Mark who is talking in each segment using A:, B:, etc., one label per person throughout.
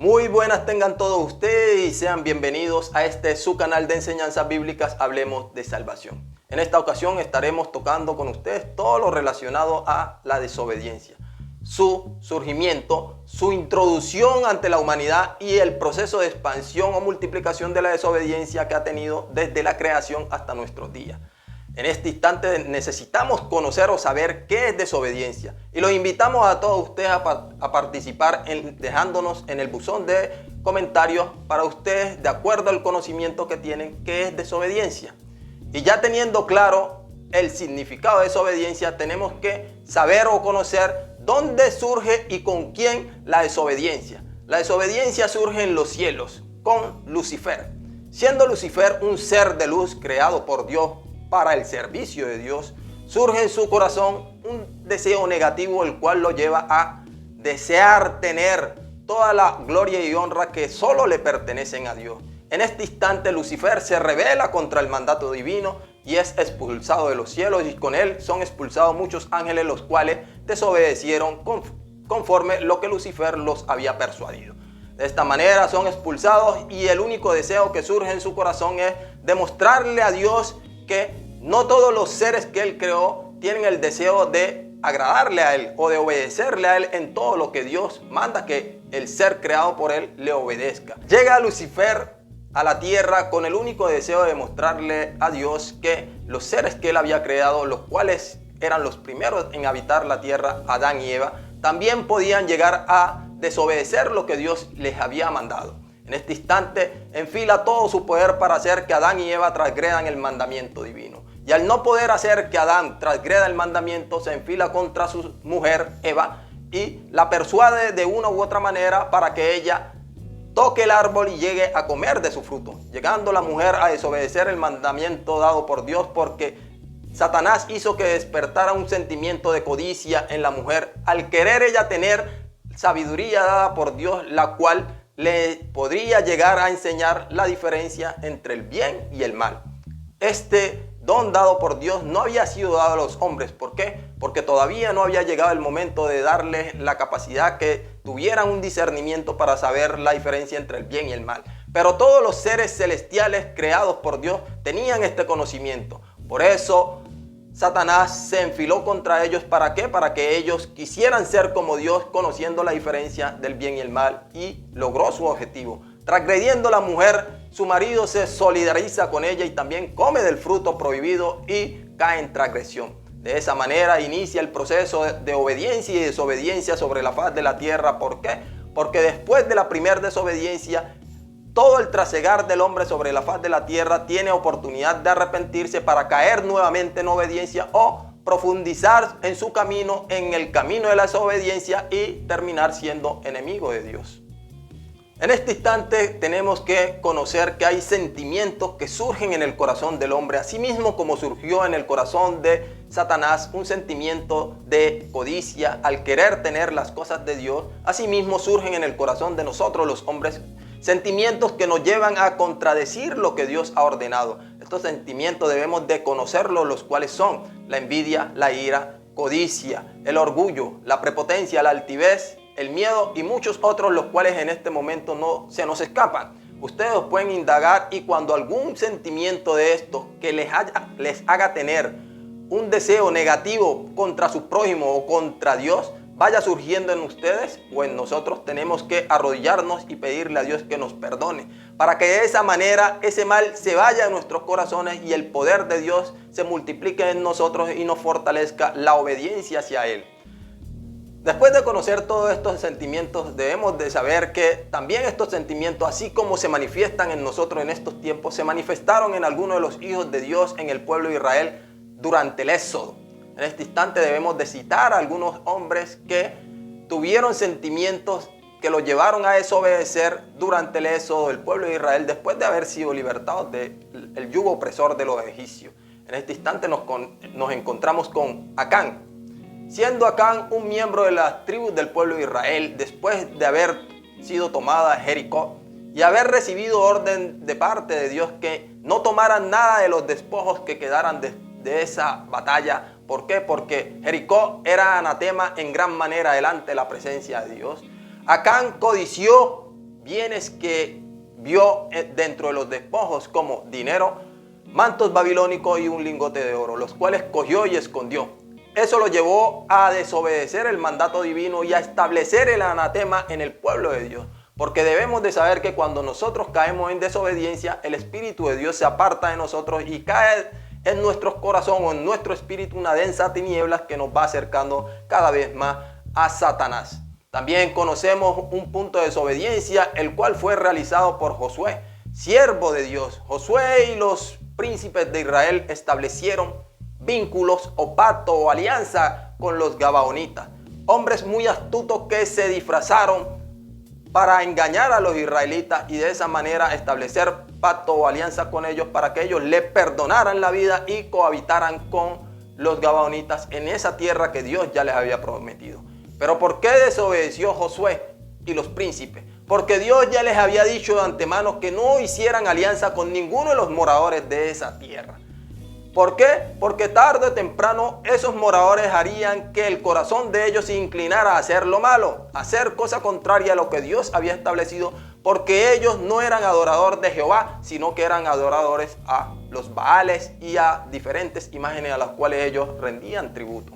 A: Muy buenas tengan todos ustedes y sean bienvenidos a su canal de enseñanzas bíblicas, Hablemos de Salvación. En esta ocasión estaremos tocando con ustedes todo lo relacionado a la desobediencia, su surgimiento, su introducción ante la humanidad y el proceso de expansión o multiplicación de la desobediencia que ha tenido desde la creación hasta nuestros días. En este instante necesitamos conocer o saber qué es desobediencia y los invitamos a todos ustedes a participar dejándonos en el buzón de comentarios para ustedes, de acuerdo al conocimiento que tienen, qué es desobediencia. Y ya teniendo claro el significado de desobediencia, tenemos que saber o conocer dónde surge y con quién la desobediencia. La desobediencia surge en los cielos con Lucifer, siendo Lucifer un ser de luz creado por Dios para el servicio de Dios. Surge en su corazón un deseo negativo, el cual lo lleva a desear tener toda la gloria y honra que solo le pertenecen a Dios. En este instante Lucifer se rebela contra el mandato divino y es expulsado de los cielos, y con él son expulsados muchos ángeles, los cuales desobedecieron conforme lo que Lucifer los había persuadido. De esta manera son expulsados y el único deseo que surge en su corazón es demostrarle a Dios que no todos los seres que Él creó tienen el deseo de agradarle a Él o de obedecerle a Él en todo lo que Dios manda que el ser creado por Él le obedezca. Llega Lucifer a la tierra con el único deseo de mostrarle a Dios que los seres que Él había creado, los cuales eran los primeros en habitar la tierra, Adán y Eva, también podían llegar a desobedecer lo que Dios les había mandado. En este instante enfila todo su poder para hacer que Adán y Eva transgredan el mandamiento divino. Y al no poder hacer que Adán transgreda el mandamiento, se enfila contra su mujer Eva y la persuade de una u otra manera para que ella toque el árbol y llegue a comer de su fruto, llegando la mujer a desobedecer el mandamiento dado por Dios, porque Satanás hizo que despertara un sentimiento de codicia en la mujer al querer ella tener sabiduría dada por Dios, la cual le podría llegar a enseñar la diferencia entre el bien y el mal. Este don dado por Dios no había sido dado a los hombres. ¿Por qué? Porque todavía no había llegado el momento de darles la capacidad que tuvieran un discernimiento para saber la diferencia entre el bien y el mal. Pero todos los seres celestiales creados por Dios tenían este conocimiento. Por eso Satanás se enfiló contra ellos. ¿Para qué? Para que ellos quisieran ser como Dios, conociendo la diferencia del bien y el mal, y logró su objetivo. Transgrediendo la mujer, su marido se solidariza con ella y también come del fruto prohibido y cae en transgresión. De esa manera inicia el proceso de obediencia y desobediencia sobre la faz de la tierra. ¿Por qué? Porque después de la primera desobediencia, todo el trasegar del hombre sobre la faz de la tierra tiene oportunidad de arrepentirse para caer nuevamente en obediencia o profundizar en su camino, en el camino de la desobediencia, y terminar siendo enemigo de Dios. En este instante tenemos que conocer que hay sentimientos que surgen en el corazón del hombre, así mismo como surgió en el corazón de Satanás un sentimiento de codicia al querer tener las cosas de Dios. Asimismo surgen en el corazón de nosotros los hombres sentimientos que nos llevan a contradecir lo que Dios ha ordenado. Estos sentimientos debemos de conocerlos, los cuales son la envidia, la ira, codicia, el orgullo, la prepotencia, la altivez, el miedo y muchos otros, los cuales en este momento no se nos escapan. Ustedes pueden indagar, y cuando algún sentimiento de estos que les haga tener un deseo negativo contra su prójimo o contra Dios vaya surgiendo en ustedes o en nosotros, tenemos que arrodillarnos y pedirle a Dios que nos perdone, para que de esa manera ese mal se vaya de nuestros corazones y el poder de Dios se multiplique en nosotros y nos fortalezca la obediencia hacia Él. Después de conocer todos estos sentimientos, debemos de saber que también estos sentimientos, así como se manifiestan en nosotros en estos tiempos, se manifestaron en algunos de los hijos de Dios en el pueblo de Israel durante el Éxodo. En este instante debemos de citar a algunos hombres que tuvieron sentimientos que los llevaron a desobedecer durante el éxodo del pueblo de Israel, después de haber sido libertados del yugo opresor de los egipcios. En este instante nos encontramos con Acán. Siendo Acán un miembro de las tribus del pueblo de Israel, después de haber sido tomada Jericó y haber recibido orden de parte de Dios que no tomaran nada de los despojos que quedaran de esa batalla. ¿Por qué? Porque Jericó era anatema en gran manera delante de la presencia de Dios. Acán codició bienes que vio dentro de los despojos, como dinero, mantos babilónicos y un lingote de oro, los cuales cogió y escondió. Eso lo llevó a desobedecer el mandato divino y a establecer el anatema en el pueblo de Dios. Porque debemos de saber que cuando nosotros caemos en desobediencia, el Espíritu de Dios se aparta de nosotros y cae en nuestro corazón o en nuestro espíritu una densa tinieblas que nos va acercando cada vez más a Satanás. También conocemos un punto de desobediencia, el cual fue realizado por Josué, siervo de Dios. Josué y los príncipes de Israel establecieron vínculos o pacto o alianza con los gabaonitas, hombres muy astutos que se disfrazaron para engañar a los israelitas y de esa manera establecer pacto o alianza con ellos para que ellos le perdonaran la vida y cohabitaran con los gabaonitas en esa tierra que Dios ya les había prometido. Pero ¿por qué desobedeció Josué y los príncipes? Porque Dios ya les había dicho de antemano que no hicieran alianza con ninguno de los moradores de esa tierra. ¿Por qué? Porque tarde o temprano esos moradores harían que el corazón de ellos se inclinara a hacer lo malo, a hacer cosa contraria a lo que Dios había establecido, porque ellos no eran adoradores de Jehová, sino que eran adoradores a los Baales y a diferentes imágenes a las cuales ellos rendían tributo.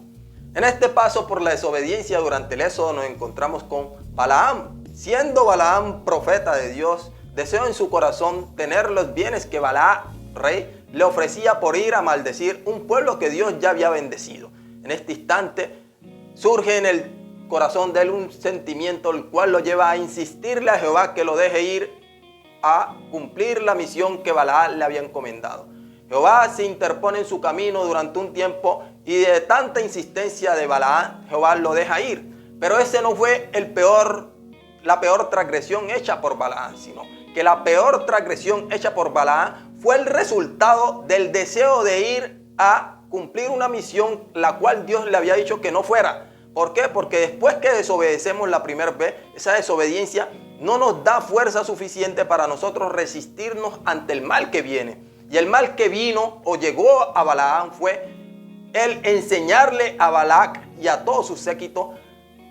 A: En este paso por la desobediencia durante el Éxodo nos encontramos con Balaam. Siendo Balaam profeta de Dios, deseó en su corazón tener los bienes que Balac, rey, le ofrecía por ir a maldecir un pueblo que Dios ya había bendecido. En este instante surge en el corazón de él un sentimiento el cual lo lleva a insistirle a Jehová que lo deje ir a cumplir la misión que Balac le había encomendado. Jehová se interpone en su camino durante un tiempo y de tanta insistencia de Balac, Jehová lo deja ir. Pero ese no fue la peor transgresión hecha por Balac, sino que la peor transgresión hecha por Balac fue el resultado del deseo de ir a cumplir una misión la cual Dios le había dicho que no fuera. ¿Por qué? Porque después que desobedecemos la primera vez, esa desobediencia no nos da fuerza suficiente para nosotros resistirnos ante el mal que viene. Y el mal que vino o llegó a Balaam fue el enseñarle a Balac y a todos sus séquitos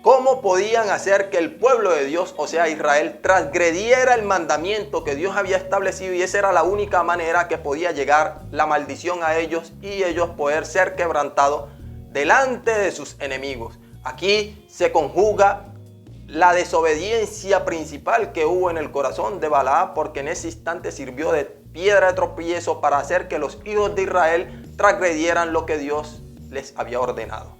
A: cómo podían hacer que el pueblo de Dios, o sea Israel, transgrediera el mandamiento que Dios había establecido, y esa era la única manera que podía llegar la maldición a ellos y ellos poder ser quebrantados delante de sus enemigos. Aquí se conjuga la desobediencia principal que hubo en el corazón de Balaam, porque en ese instante sirvió de piedra de tropiezo para hacer que los hijos de Israel transgredieran lo que Dios les había ordenado.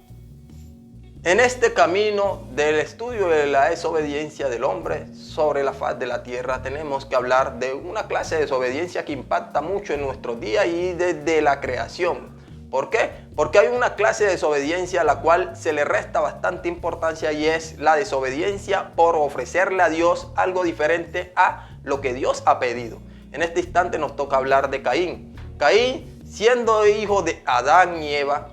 A: En este camino del estudio de la desobediencia del hombre sobre la faz de la tierra, tenemos que hablar de una clase de desobediencia que impacta mucho en nuestros días y desde la creación. ¿Por qué? Porque hay una clase de desobediencia a la cual se le resta bastante importancia, y es la desobediencia por ofrecerle a Dios algo diferente a lo que Dios ha pedido. En este instante nos toca hablar de Caín. Caín, siendo hijo de Adán y Eva,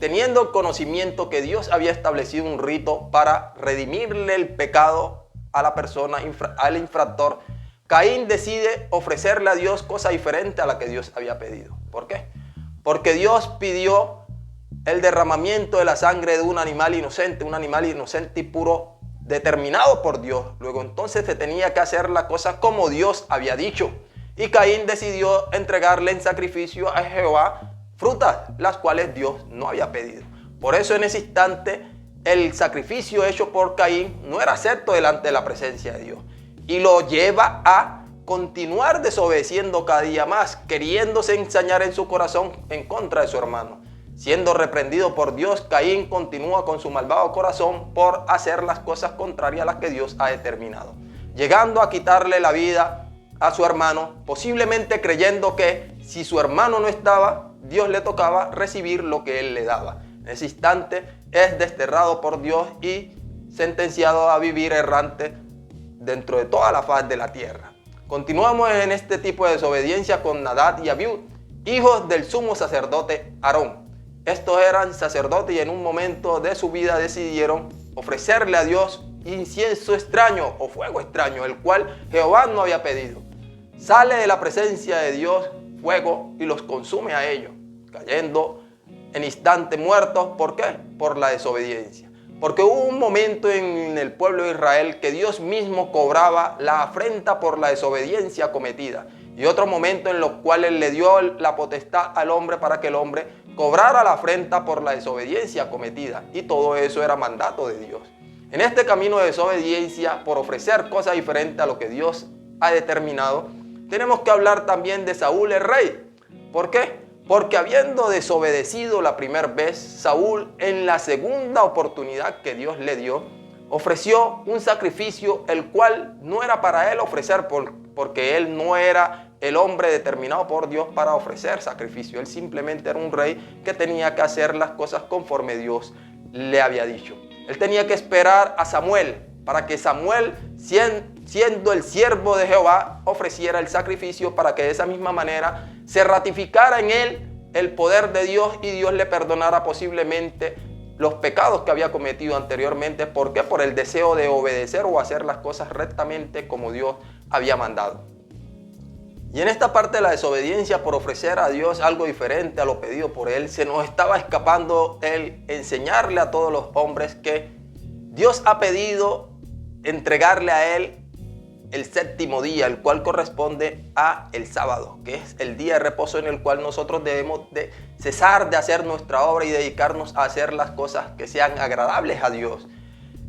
A: teniendo el conocimiento que Dios había establecido un rito para redimirle el pecado a la persona, al infractor, Caín decide ofrecerle a Dios cosa diferente a la que Dios había pedido. ¿Por qué? Porque Dios pidió el derramamiento de la sangre de un animal inocente y puro, determinado por Dios. Luego entonces se tenía que hacer la cosa como Dios había dicho. Y Caín decidió entregarle en sacrificio a Jehová frutas, las cuales Dios no había pedido. Por eso en ese instante el sacrificio hecho por Caín no era acepto delante de la presencia de Dios. Y lo lleva a continuar desobedeciendo cada día más, queriéndose ensañar en su corazón en contra de su hermano. Siendo reprendido por Dios, Caín continúa con su malvado corazón por hacer las cosas contrarias a las que Dios ha determinado, llegando a quitarle la vida a su hermano, posiblemente creyendo que si su hermano no estaba, Dios le tocaba recibir lo que él le daba. En ese instante es desterrado por Dios y sentenciado a vivir errante dentro de toda la faz de la tierra. Continuamos en este tipo de desobediencia con Nadab y Abiú, hijos del sumo sacerdote Aarón. Estos eran sacerdotes y en un momento de su vida decidieron ofrecerle a Dios incienso extraño o fuego extraño, el cual Jehová no había pedido. Sale de la presencia de Dios fuego y los consume a ellos, cayendo en instante muertos. ¿Por qué? Por la desobediencia. Porque hubo un momento en el pueblo de Israel que Dios mismo cobraba la afrenta por la desobediencia cometida. Y otro momento en los cuales le dio la potestad al hombre para que el hombre cobrara la afrenta por la desobediencia cometida. Y todo eso era mandato de Dios. En este camino de desobediencia, por ofrecer cosas diferentes a lo que Dios ha determinado, tenemos que hablar también de Saúl el rey. ¿Por qué? Porque habiendo desobedecido la primera vez, Saúl en la segunda oportunidad que Dios le dio, ofreció un sacrificio el cual no era para él ofrecer porque él no era el hombre determinado por Dios para ofrecer sacrificio. Él simplemente era un rey que tenía que hacer las cosas conforme Dios le había dicho. Él tenía que esperar a Samuel para que Samuel, siendo el siervo de Jehová, ofreciera el sacrificio para que de esa misma manera se ratificara en él el poder de Dios y Dios le perdonara posiblemente los pecados que había cometido anteriormente. ¿Por qué? Por el deseo de obedecer o hacer las cosas rectamente como Dios había mandado. Y en esta parte de la desobediencia por ofrecer a Dios algo diferente a lo pedido por Él, se nos estaba escapando el enseñarle a todos los hombres que Dios ha pedido entregarle a Él el séptimo día, el cual corresponde a el sábado, que es el día de reposo en el cual nosotros debemos de cesar de hacer nuestra obra y dedicarnos a hacer las cosas que sean agradables a Dios.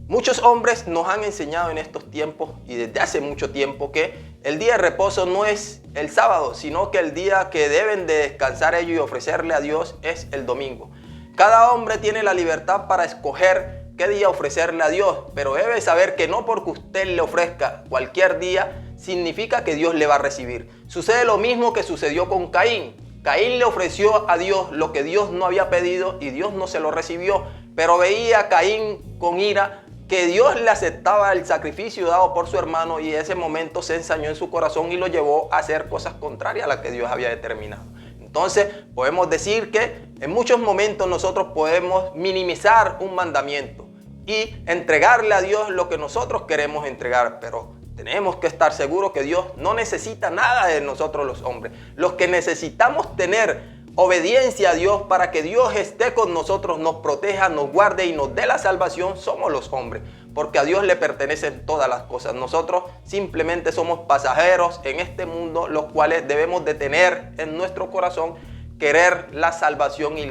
A: Muchos hombres nos han enseñado en estos tiempos y desde hace mucho tiempo que el día de reposo no es el sábado, sino que el día que deben de descansar ellos y ofrecerle a Dios es el domingo. Cada hombre tiene la libertad para escoger qué día ofrecerle a Dios, pero debe saber que no porque usted le ofrezca cualquier día significa que Dios le va a recibir. Sucede lo mismo que sucedió con Caín. Caín le ofreció a Dios lo que Dios no había pedido y Dios no se lo recibió, pero veía a Caín con ira que Dios le aceptaba el sacrificio dado por su hermano y en ese momento se ensañó en su corazón y lo llevó a hacer cosas contrarias a las que Dios había determinado. Entonces podemos decir que en muchos momentos nosotros podemos minimizar un mandamiento y entregarle a Dios lo que nosotros queremos entregar, pero tenemos que estar seguros que Dios no necesita nada de nosotros los hombres. Los que necesitamos tener obediencia a Dios para que Dios esté con nosotros, nos proteja, nos guarde y nos dé la salvación, somos los hombres, porque a Dios le pertenecen todas las cosas. Nosotros simplemente somos pasajeros en este mundo, los cuales debemos de tener en nuestro corazón querer la salvación y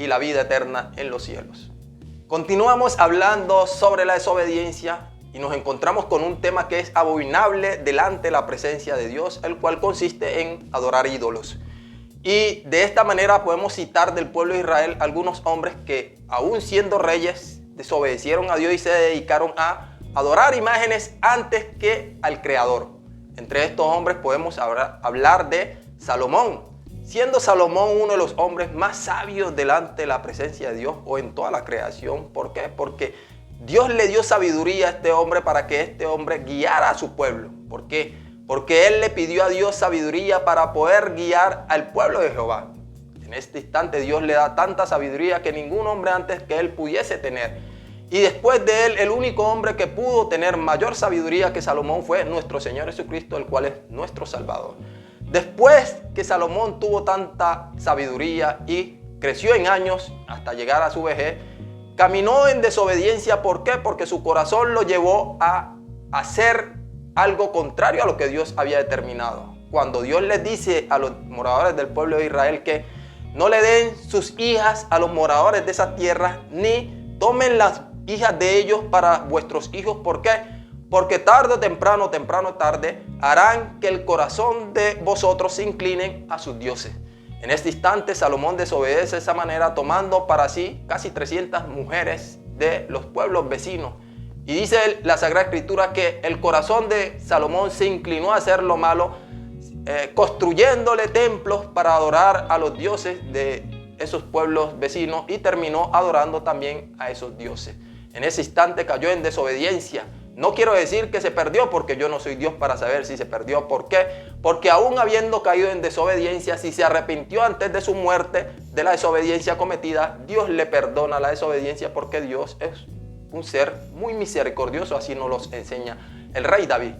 A: la vida eterna en los cielos. Continuamos hablando sobre la desobediencia y nos encontramos con un tema que es abominable delante de la presencia de Dios, el cual consiste en adorar ídolos. Y de esta manera podemos citar del pueblo de Israel algunos hombres que, aún siendo reyes, desobedecieron a Dios y se dedicaron a adorar imágenes antes que al Creador. Entre estos hombres podemos hablar de Salomón, siendo Salomón uno de los hombres más sabios delante de la presencia de Dios o en toda la creación. ¿Por qué? Porque Dios le dio sabiduría a este hombre para que este hombre guiara a su pueblo. ¿Por qué? Porque él le pidió a Dios sabiduría para poder guiar al pueblo de Jehová. En este instante Dios le da tanta sabiduría que ningún hombre antes que él pudiese tener. Y después de él, el único hombre que pudo tener mayor sabiduría que Salomón fue nuestro Señor Jesucristo, el cual es nuestro Salvador. Después que Salomón tuvo tanta sabiduría y creció en años hasta llegar a su vejez, caminó en desobediencia. ¿Por qué? Porque su corazón lo llevó a hacer algo contrario a lo que Dios había determinado. Cuando Dios les dice a los moradores del pueblo de Israel que no le den sus hijas a los moradores de esa tierra, ni tomen las hijas de ellos para vuestros hijos. ¿Por qué? Porque tarde o temprano, tarde, harán que el corazón de vosotros se inclinen a sus dioses. En este instante Salomón desobedece de esa manera, tomando para sí casi 300 mujeres de los pueblos vecinos. Y dice la Sagrada Escritura que el corazón de Salomón se inclinó a hacer lo malo, construyéndole templos para adorar a los dioses de esos pueblos vecinos y terminó adorando también a esos dioses. En ese instante cayó en desobediencia. No quiero decir que se perdió, porque yo no soy Dios para saber si se perdió. ¿Por qué? Porque aún habiendo caído en desobediencia, si se arrepintió antes de su muerte de la desobediencia cometida, Dios le perdona la desobediencia, porque Dios es un ser muy misericordioso, así nos los enseña el rey David.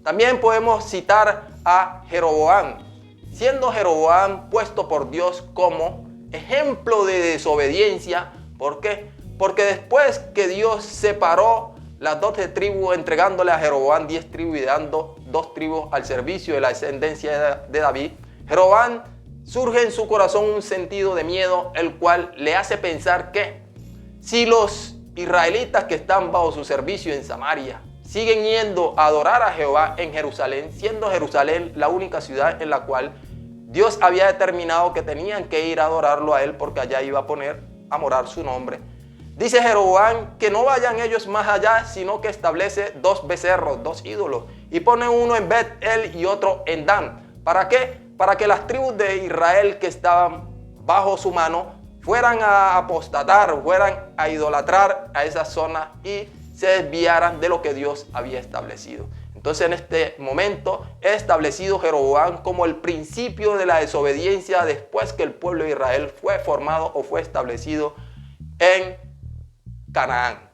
A: También podemos citar a Jeroboam, siendo Jeroboam puesto por Dios como ejemplo de desobediencia. ¿Por qué? Porque después que Dios separó las 12 tribus, entregándole a Jeroboam 10 tribus y dando 2 tribus al servicio de la descendencia de David, Jeroboam surge en su corazón un sentido de miedo, el cual le hace pensar que si los israelitas que están bajo su servicio en Samaria siguen yendo a adorar a Jehová en Jerusalén, siendo Jerusalén la única ciudad en la cual Dios había determinado que tenían que ir a adorarlo a él, porque allá iba a morar su nombre. Dice Jeroboam que no vayan ellos más allá, sino que establece 2 becerros, 2 ídolos, y pone uno en Bet-El y otro en Dan. ¿Para qué? Para que las tribus de Israel que estaban bajo su mano fueran a apostatar, fueran a idolatrar a esa zona y se desviaran de lo que Dios había establecido. Entonces en este momento he establecido Jeroboam como el principio de la desobediencia después que el pueblo de Israel fue formado o fue establecido en Canaán.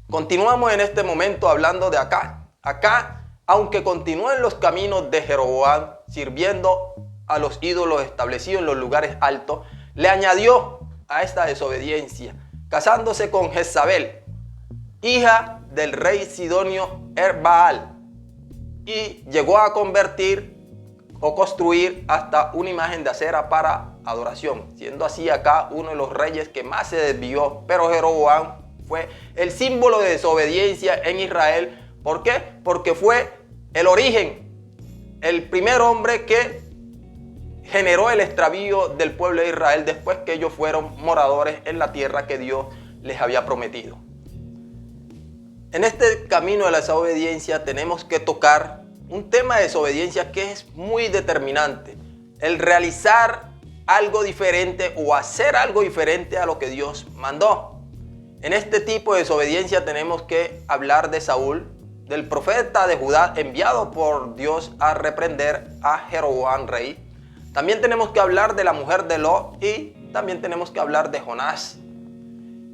A: Continuamos en este momento hablando de acá. Acá, aunque continúen los caminos de Jeroboam sirviendo a los ídolos establecidos en los lugares altos, le añadió a esta desobediencia, casándose con Jezabel, hija del rey sidonio Erbaal, y llegó a convertir o construir hasta una imagen de acera para adoración, siendo así acá uno de los reyes que más se desvió. Pero Jeroboam fue el símbolo de desobediencia en Israel. ¿Por qué? Porque fue el origen, el primer hombre que generó el extravío del pueblo de Israel después que ellos fueron moradores en la tierra que Dios les había prometido. En este camino de la desobediencia tenemos que tocar un tema de desobediencia que es muy determinante. El realizar algo diferente o hacer algo diferente a lo que Dios mandó. En este tipo de desobediencia tenemos que hablar de Saúl, del profeta de Judá enviado por Dios a reprender a Jeroboam rey. También tenemos que hablar de la mujer de Lot y también tenemos que hablar de Jonás.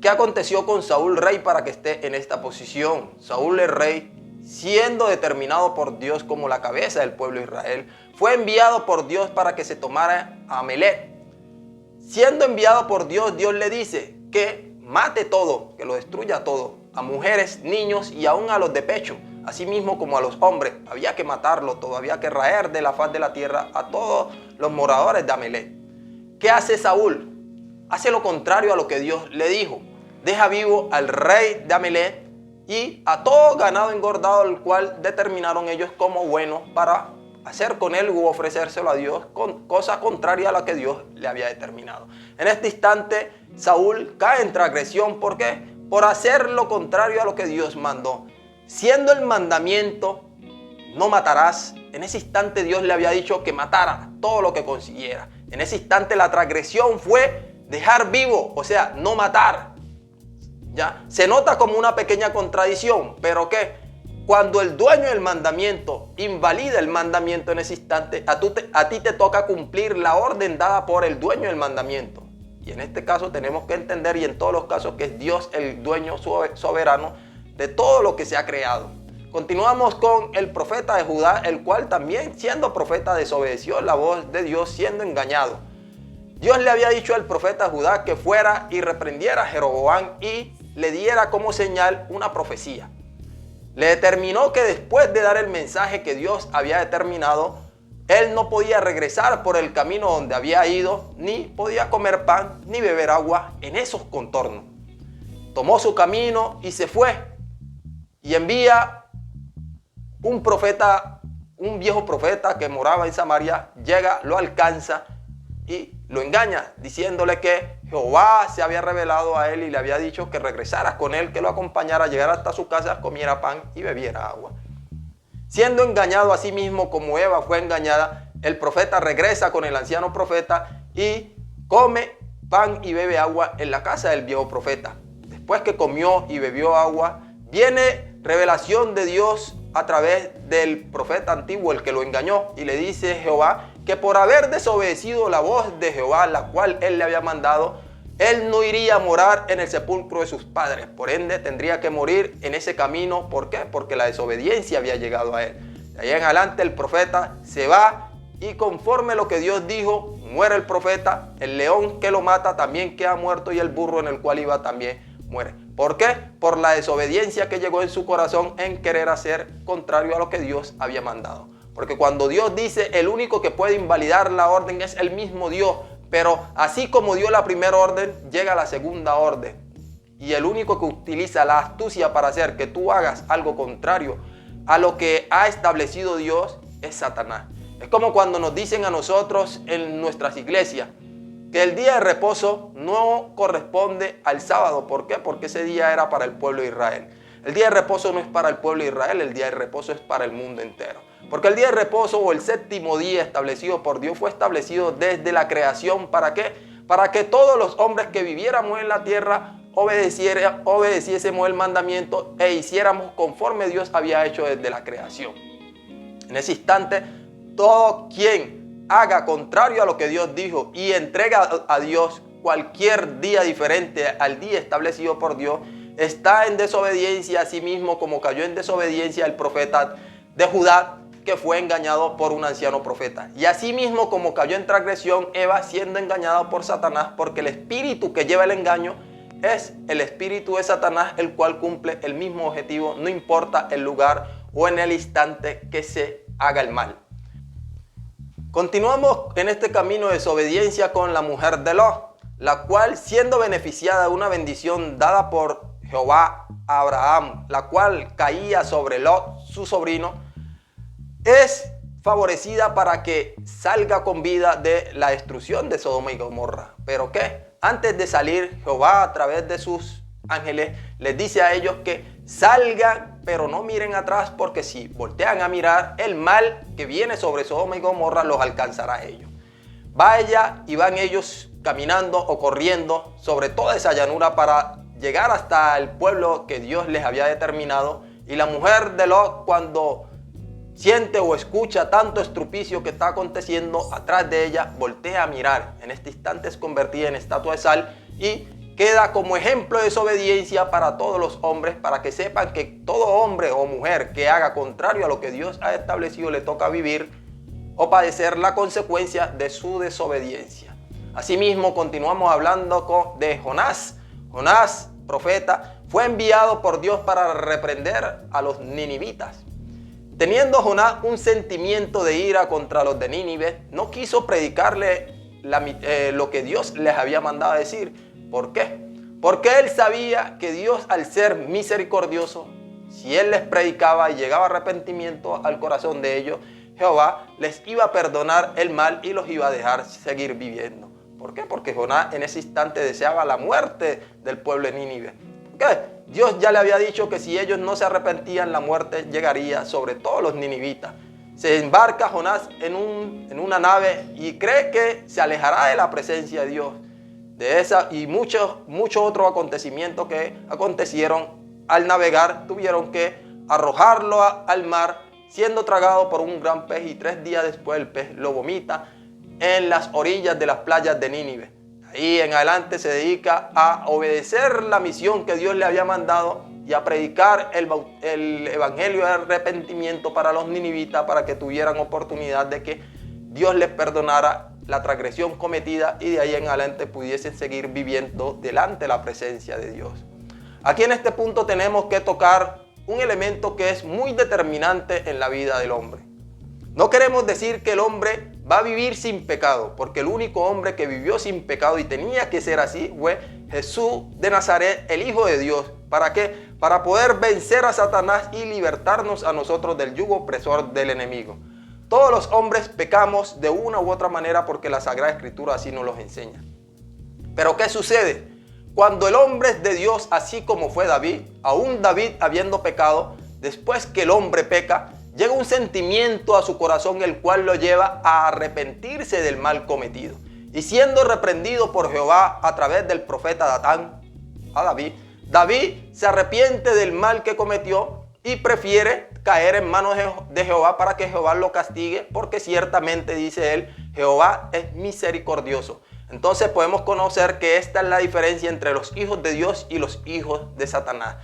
A: ¿Qué aconteció con Saúl rey para que esté en esta posición? Saúl el rey, siendo determinado por Dios como la cabeza del pueblo de Israel, fue enviado por Dios para que se tomara a Amalec. Siendo enviado por Dios, Dios le dice que mate todo, que lo destruya todo, a mujeres, niños y aún a los de pecho, así mismo como a los hombres. Había que matarlo todo, había que raer de la faz de la tierra a todos los moradores de Amalec. ¿Qué hace Saúl? Hace lo contrario a lo que Dios le dijo. Deja vivo al rey de Amalec y a todo ganado engordado, el cual determinaron ellos como bueno para hacer con él u ofrecérselo a Dios, con cosa contraria a la que Dios le había determinado. En este instante, Saúl cae en transgresión. ¿Por qué? Por hacer lo contrario a lo que Dios mandó. Siendo el mandamiento, no matarás, en ese instante Dios le había dicho que matara todo lo que consiguiera. En ese instante la transgresión fue dejar vivo, o sea, no matar. ¿Ya? Se nota como una pequeña contradicción, pero ¿qué? Cuando el dueño del mandamiento invalida el mandamiento en ese instante, a ti te toca cumplir la orden dada por el dueño del mandamiento. Y en este caso tenemos que entender, y en todos los casos, que es Dios el dueño soberano de todo lo que se ha creado. Continuamos con el profeta de Judá, el cual también, siendo profeta, desobedeció la voz de Dios, siendo engañado. Dios le había dicho al profeta Judá que fuera y reprendiera a Jeroboam y le diera como señal una profecía. Le determinó que después de dar el mensaje que Dios había determinado, él no podía regresar por el camino donde había ido, ni podía comer pan, ni beber agua en esos contornos. Tomó su camino y se fue. Y envía un profeta, un viejo profeta que moraba en Samaria, llega, lo alcanza y lo engaña, diciéndole que Jehová se había revelado a él y le había dicho que regresara con él, que lo acompañara, llegara hasta su casa, comiera pan y bebiera agua. Siendo engañado a sí mismo como Eva fue engañada, el profeta regresa con el anciano profeta y come pan y bebe agua en la casa del viejo profeta. Después que comió y bebió agua, viene revelación de Dios a través del profeta antiguo, el que lo engañó, y le dice Jehová que por haber desobedecido la voz de Jehová, la cual él le había mandado, él no iría a morar en el sepulcro de sus padres. Por ende, tendría que morir en ese camino. ¿Por qué? Porque la desobediencia había llegado a él. De ahí en adelante el profeta se va y conforme lo que Dios dijo, muere el profeta. El león que lo mata también queda muerto y el burro en el cual iba también muere. ¿Por qué? Por la desobediencia que llegó en su corazón en querer hacer contrario a lo que Dios había mandado. Porque cuando Dios dice, el único que puede invalidar la orden es el mismo Dios. Pero así como dio la primera orden, llega la segunda orden. Y el único que utiliza la astucia para hacer que tú hagas algo contrario a lo que ha establecido Dios es Satanás. Es como cuando nos dicen a nosotros en nuestras iglesias que el día de reposo no corresponde al sábado. ¿Por qué? Porque ese día era para el pueblo de Israel. El día de reposo no es para el pueblo de Israel, el día de reposo es para el mundo entero. Porque el día de reposo o el séptimo día establecido por Dios fue establecido desde la creación. ¿Para qué? Para que todos los hombres que viviéramos en la tierra obedeciésemos el mandamiento e hiciéramos conforme Dios había hecho desde la creación. En ese instante, todo quien haga contrario a lo que Dios dijo y entrega a Dios cualquier día diferente al día establecido por Dios, está en desobediencia a sí mismo, como cayó en desobediencia el profeta de Judá, que fue engañado por un anciano profeta. Y así mismo como cayó en transgresión Eva, siendo engañada por Satanás, porque el espíritu que lleva el engaño es el espíritu de Satanás, el cual cumple el mismo objetivo, no importa el lugar o en el instante que se haga el mal. Continuamos en este camino de desobediencia con la mujer de Lot, la cual, siendo beneficiada de una bendición dada por Jehová a Abraham, la cual caía sobre Lot, su sobrino, es favorecida para que salga con vida de la destrucción de Sodoma y Gomorra. ¿Pero qué? Antes de salir, Jehová a través de sus ángeles les dice a ellos que salgan, pero no miren atrás, porque si voltean a mirar, el mal que viene sobre Sodoma y Gomorra los alcanzará a ellos. Vaya y van ellos caminando o corriendo sobre toda esa llanura para llegar hasta el pueblo que Dios les había determinado. Y la mujer de Lot, cuando siente o escucha tanto estrupicio que está aconteciendo atrás de ella, voltea a mirar. En este instante es convertida en estatua de sal y queda como ejemplo de desobediencia para todos los hombres, para que sepan que todo hombre o mujer que haga contrario a lo que Dios ha establecido le toca vivir o padecer la consecuencia de su desobediencia. Asimismo, continuamos hablando de Jonás. Jonás, profeta, fue enviado por Dios para reprender a los ninivitas. Teniendo Jonás un sentimiento de ira contra los de Nínive, no quiso predicarle lo que Dios les había mandado a decir. ¿Por qué? Porque él sabía que Dios, al ser misericordioso, si él les predicaba y llegaba arrepentimiento al corazón de ellos, Jehová les iba a perdonar el mal y los iba a dejar seguir viviendo. ¿Por qué? Porque Jonás en ese instante deseaba la muerte del pueblo de Nínive. ¿Por qué? Dios ya le había dicho que si ellos no se arrepentían, la muerte llegaría sobre todos los ninivitas. Se embarca Jonás en una nave y cree que se alejará de la presencia de Dios. De esa y muchos otros acontecimientos que acontecieron al navegar, tuvieron que arrojarlo al mar, siendo tragado por un gran pez, y 3 días después el pez lo vomita en las orillas de las playas de Nínive. Ahí en adelante se dedica a obedecer la misión que Dios le había mandado y a predicar el evangelio de arrepentimiento para los ninivitas, para que tuvieran oportunidad de que Dios les perdonara la transgresión cometida y de ahí en adelante pudiesen seguir viviendo delante de la presencia de Dios. Aquí en este punto tenemos que tocar un elemento que es muy determinante en la vida del hombre. No queremos decir que el hombre va a vivir sin pecado, porque el único hombre que vivió sin pecado y tenía que ser así fue Jesús de Nazaret, el Hijo de Dios. ¿Para qué? Para poder vencer a Satanás y libertarnos a nosotros del yugo opresor del enemigo. Todos los hombres pecamos de una u otra manera porque la Sagrada Escritura así nos los enseña. Pero ¿qué sucede? Cuando el hombre es de Dios, así como fue David, aún David habiendo pecado, después que el hombre peca, llega un sentimiento a su corazón el cual lo lleva a arrepentirse del mal cometido. Y siendo reprendido por Jehová a través del profeta Natán a David, David se arrepiente del mal que cometió y prefiere caer en manos de Jehová para que Jehová lo castigue, porque ciertamente, dice él, Jehová es misericordioso. Entonces podemos conocer que esta es la diferencia entre los hijos de Dios y los hijos de Satanás.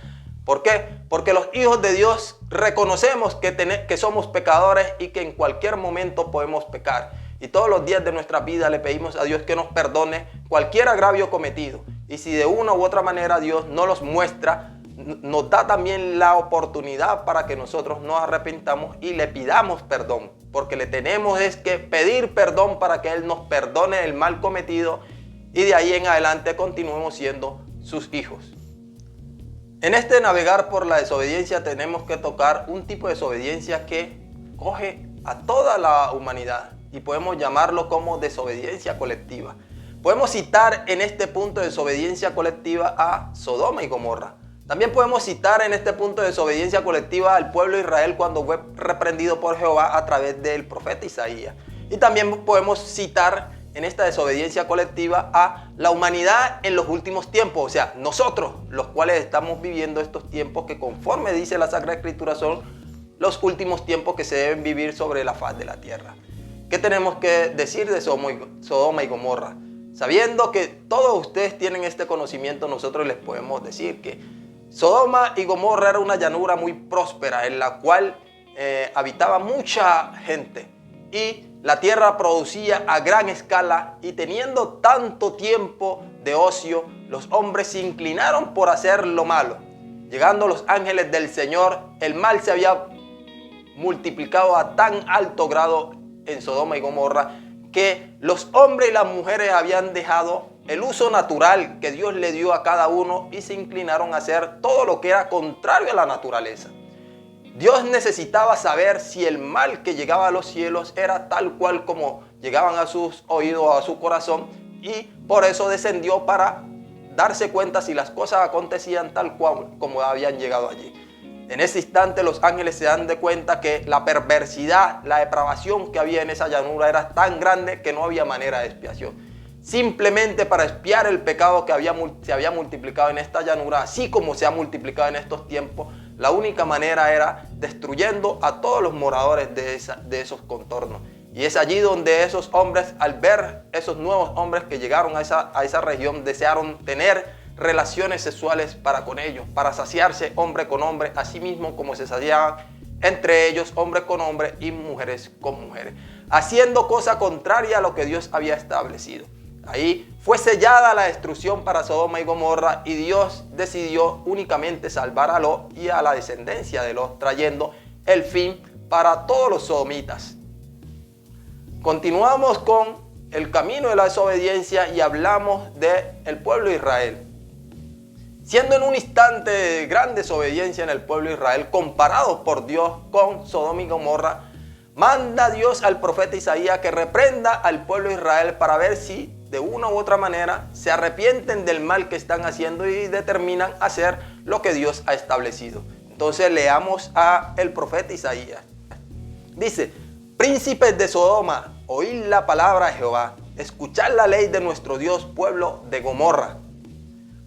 A: ¿Por qué? Porque los hijos de Dios reconocemos que somos pecadores y que en cualquier momento podemos pecar. Y todos los días de nuestra vida le pedimos a Dios que nos perdone cualquier agravio cometido. Y si de una u otra manera Dios no los muestra, nos da también la oportunidad para que nosotros nos arrepintamos y le pidamos perdón, porque le tenemos es que pedir perdón para que Él nos perdone el mal cometido y de ahí en adelante continuemos siendo sus hijos. En este navegar por la desobediencia tenemos que tocar un tipo de desobediencia que coge a toda la humanidad y podemos llamarlo como desobediencia colectiva. Podemos citar en este punto de desobediencia colectiva a Sodoma y Gomorra. También podemos citar en este punto de desobediencia colectiva al pueblo de Israel cuando fue reprendido por Jehová a través del profeta Isaías. Y también podemos citar en esta desobediencia colectiva a la humanidad en los últimos tiempos. O sea, nosotros, los cuales estamos viviendo estos tiempos que conforme dice la Sagrada Escritura son los últimos tiempos que se deben vivir sobre la faz de la tierra. ¿Qué tenemos que decir de Sodoma y Gomorra? Sabiendo que todos ustedes tienen este conocimiento, nosotros les podemos decir que Sodoma y Gomorra era una llanura muy próspera en la cual habitaba mucha gente y la tierra producía a gran escala, y teniendo tanto tiempo de ocio, los hombres se inclinaron por hacer lo malo. Llegando los ángeles del Señor, el mal se había multiplicado a tan alto grado en Sodoma y Gomorra que los hombres y las mujeres habían dejado el uso natural que Dios le dio a cada uno y se inclinaron a hacer todo lo que era contrario a la naturaleza. Dios necesitaba saber si el mal que llegaba a los cielos era tal cual como llegaban a sus oídos o a su corazón, y por eso descendió para darse cuenta si las cosas acontecían tal cual como habían llegado allí. En ese instante los ángeles se dan de cuenta que la perversidad, la depravación que había en esa llanura era tan grande que no había manera de expiación. Simplemente para expiar el pecado que se había multiplicado en esta llanura, así como se ha multiplicado en estos tiempos, la única manera era destruyendo a todos los moradores de esos contornos. Y es allí donde esos hombres, al ver esos nuevos hombres que llegaron a esa región, desearon tener relaciones sexuales para con ellos, para saciarse hombre con hombre, así mismo como se saciaban entre ellos hombres con hombres y mujeres con mujeres, haciendo cosa contraria a lo que Dios había establecido. Ahí fue sellada la destrucción para Sodoma y Gomorra, y Dios decidió únicamente salvar a Lot y a la descendencia de Lot, trayendo el fin para todos los sodomitas. Continuamos con el camino de la desobediencia y hablamos del pueblo de Israel. Siendo en un instante de gran desobediencia en el pueblo de Israel, comparado por Dios con Sodoma y Gomorra, manda Dios al profeta Isaías que reprenda al pueblo de Israel para ver si de una u otra manera se arrepienten del mal que están haciendo y determinan hacer lo que Dios ha establecido. Entonces leamos al profeta Isaías. Dice: príncipes de Sodoma, oíd la palabra de Jehová, escuchad la ley de nuestro Dios, pueblo de Gomorra.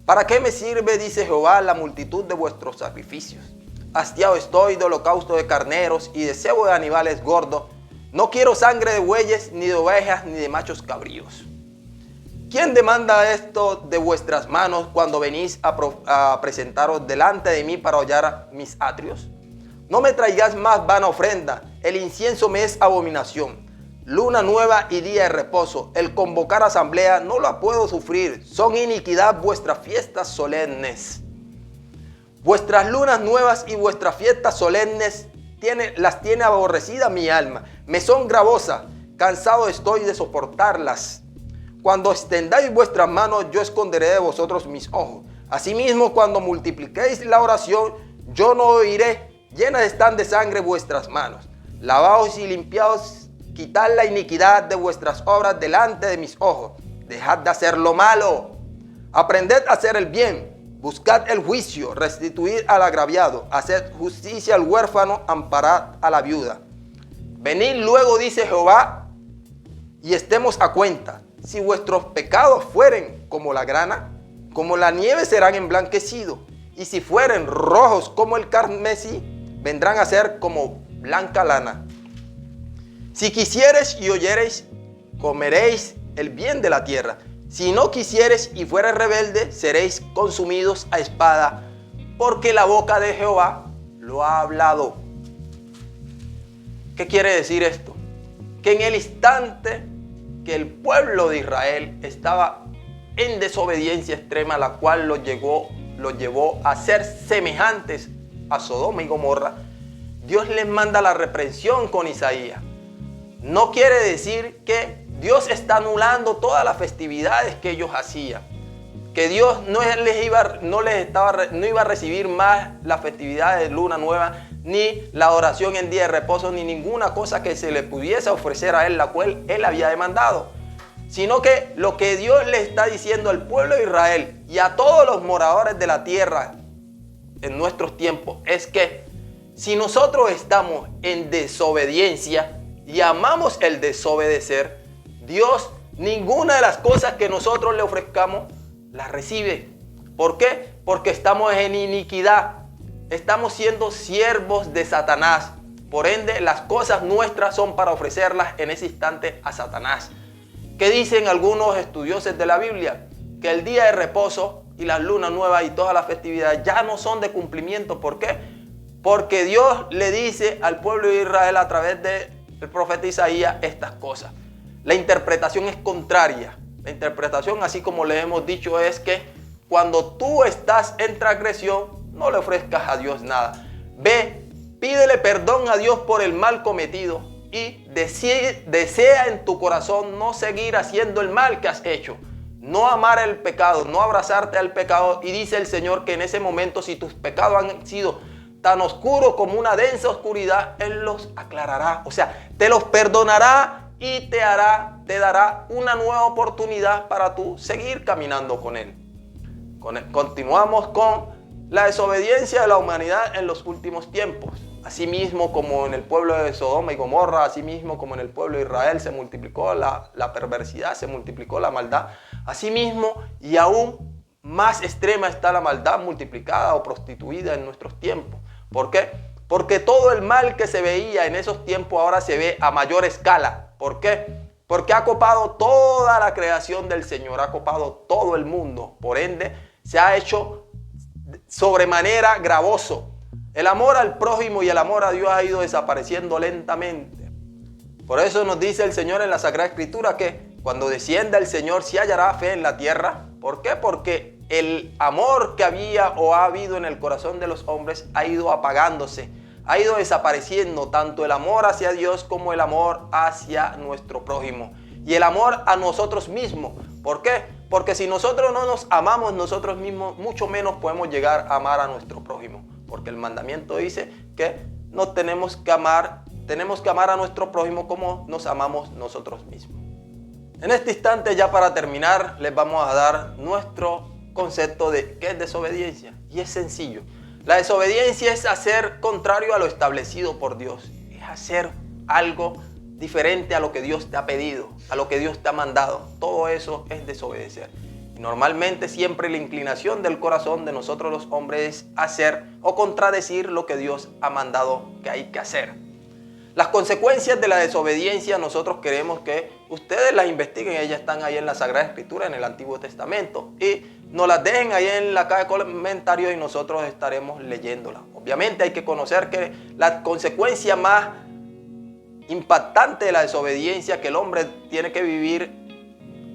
A: ¿Para qué me sirve, dice Jehová, la multitud de vuestros sacrificios? Hastiado estoy de holocausto de carneros y de cebo de animales gordos. No quiero sangre de bueyes, ni de ovejas, ni de machos cabríos. ¿Quién demanda esto de vuestras manos cuando venís a presentaros delante de mí para hollar mis atrios? No me traigáis más vana ofrenda, el incienso me es abominación. Luna nueva y día de reposo, el convocar asamblea no la puedo sufrir, son iniquidad vuestras fiestas solemnes. Vuestras lunas nuevas y vuestras fiestas solemnes las tiene aborrecida mi alma, me son gravosas, cansado estoy de soportarlas. Cuando extendáis vuestras manos, yo esconderé de vosotros mis ojos. Asimismo, cuando multipliquéis la oración, yo no oiré, llenas están de sangre vuestras manos. Lavaos y limpiaos, quitad la iniquidad de vuestras obras delante de mis ojos. Dejad de hacer lo malo. Aprended a hacer el bien. Buscad el juicio. Restituid al agraviado. Haced justicia al huérfano. Amparad a la viuda. Venid luego, dice Jehová, y estemos a cuenta. Si vuestros pecados fueren como la grana, como la nieve serán emblanquecidos. Y si fueren rojos como el carmesí, vendrán a ser como blanca lana. Si quisiereis y oyereis, comeréis el bien de la tierra. Si no quisiereis y fuereis rebelde, seréis consumidos a espada, porque la boca de Jehová lo ha hablado. ¿Qué quiere decir esto? Que en el instante que el pueblo de Israel estaba en desobediencia extrema, la cual los llevó a ser semejantes a Sodoma y Gomorra, Dios les manda la reprensión con Isaías. No quiere decir que Dios está anulando todas las festividades que ellos hacían, que Dios no iba a recibir más las festividades de luna nueva, ni la adoración en día de reposo, ni ninguna cosa que se le pudiese ofrecer a él, la cual él había demandado, sino que lo que Dios le está diciendo al pueblo de Israel y a todos los moradores de la tierra en nuestros tiempos es que si nosotros estamos en desobediencia y amamos el desobedecer, Dios ninguna de las cosas que nosotros le ofrezcamos las recibe. ¿Por qué? Porque estamos en iniquidad. Estamos siendo siervos de Satanás. Por ende, las cosas nuestras son para ofrecerlas en ese instante a Satanás. ¿Qué dicen algunos estudiosos de la Biblia? Que el día de reposo y las lunas nuevas y todas las festividades ya no son de cumplimiento. ¿Por qué? Porque Dios le dice al pueblo de Israel a través del profeta Isaías estas cosas. La interpretación es contraria. La interpretación, así como les hemos dicho, es que cuando tú estás en transgresión, no le ofrezcas a Dios nada. Ve, pídele perdón a Dios por el mal cometido y desea en tu corazón no seguir haciendo el mal que has hecho. No amar el pecado, no abrazarte al pecado. Y dice el Señor que en ese momento, si tus pecados han sido tan oscuros como una densa oscuridad, Él los aclarará. O sea, te los perdonará y te dará una nueva oportunidad para tú seguir caminando con Él. Continuamos con la desobediencia de la humanidad en los últimos tiempos. Asimismo como en el pueblo de Sodoma y Gomorra, asimismo como en el pueblo de Israel se multiplicó la perversidad, se multiplicó la maldad. Asimismo y aún más extrema está la maldad multiplicada o prostituida en nuestros tiempos. ¿Por qué? Porque todo el mal que se veía en esos tiempos ahora se ve a mayor escala. ¿Por qué? Porque ha copado toda la creación del Señor, ha copado todo el mundo. Por ende, se ha hecho sobremanera gravoso. El amor al prójimo y el amor a Dios ha ido desapareciendo lentamente. Por eso nos dice el Señor en la Sagrada Escritura que cuando descienda el Señor sí hallará fe en la tierra. ¿Por qué? Porque el amor que había o ha habido en el corazón de los hombres ha ido apagándose, ha ido desapareciendo tanto el amor hacia Dios como el amor hacia nuestro prójimo y el amor a nosotros mismos. ¿Por qué? Porque si nosotros no nos amamos nosotros mismos, mucho menos podemos llegar a amar a nuestro prójimo. Porque el mandamiento dice que no tenemos que amar a nuestro prójimo como nos amamos nosotros mismos. En este instante, ya para terminar, les vamos a dar nuestro concepto de qué es desobediencia. Y es sencillo. La desobediencia es hacer contrario a lo establecido por Dios. Es hacer algo diferente a lo que Dios te ha pedido, a lo que Dios te ha mandado. Todo eso es desobedecer. Y normalmente siempre la inclinación del corazón de nosotros los hombres es hacer o contradecir lo que Dios ha mandado que hay que hacer. Las consecuencias de la desobediencia nosotros queremos que ustedes las investiguen. Ellas están ahí en la Sagrada Escritura, en el Antiguo Testamento. Y nos las dejen ahí en la caja de comentarios y nosotros estaremos leyéndolas. Obviamente hay que conocer que la consecuencia más impactante de la desobediencia que el hombre tiene que vivir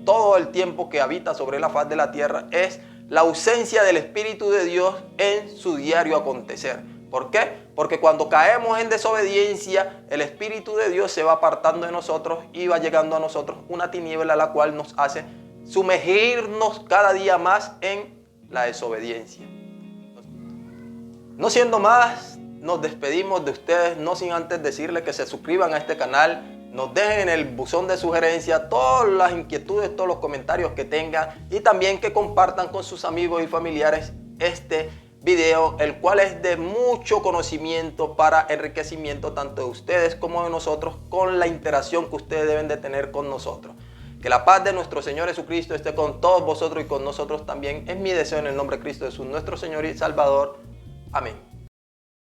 A: todo el tiempo que habita sobre la faz de la tierra es la ausencia del Espíritu de Dios en su diario acontecer. ¿Por qué? Porque cuando caemos en desobediencia, el Espíritu de Dios se va apartando de nosotros y va llegando a nosotros una tiniebla la cual nos hace sumergirnos cada día más en la desobediencia. No siendo más, nos despedimos de ustedes, no sin antes decirles que se suscriban a este canal, nos dejen en el buzón de sugerencias todas las inquietudes, todos los comentarios que tengan y también que compartan con sus amigos y familiares este video, el cual es de mucho conocimiento para enriquecimiento tanto de ustedes como de nosotros con la interacción que ustedes deben de tener con nosotros. Que la paz de nuestro Señor Jesucristo esté con todos vosotros y con nosotros también. Es mi deseo en el nombre de Cristo Jesús, nuestro Señor y Salvador. Amén.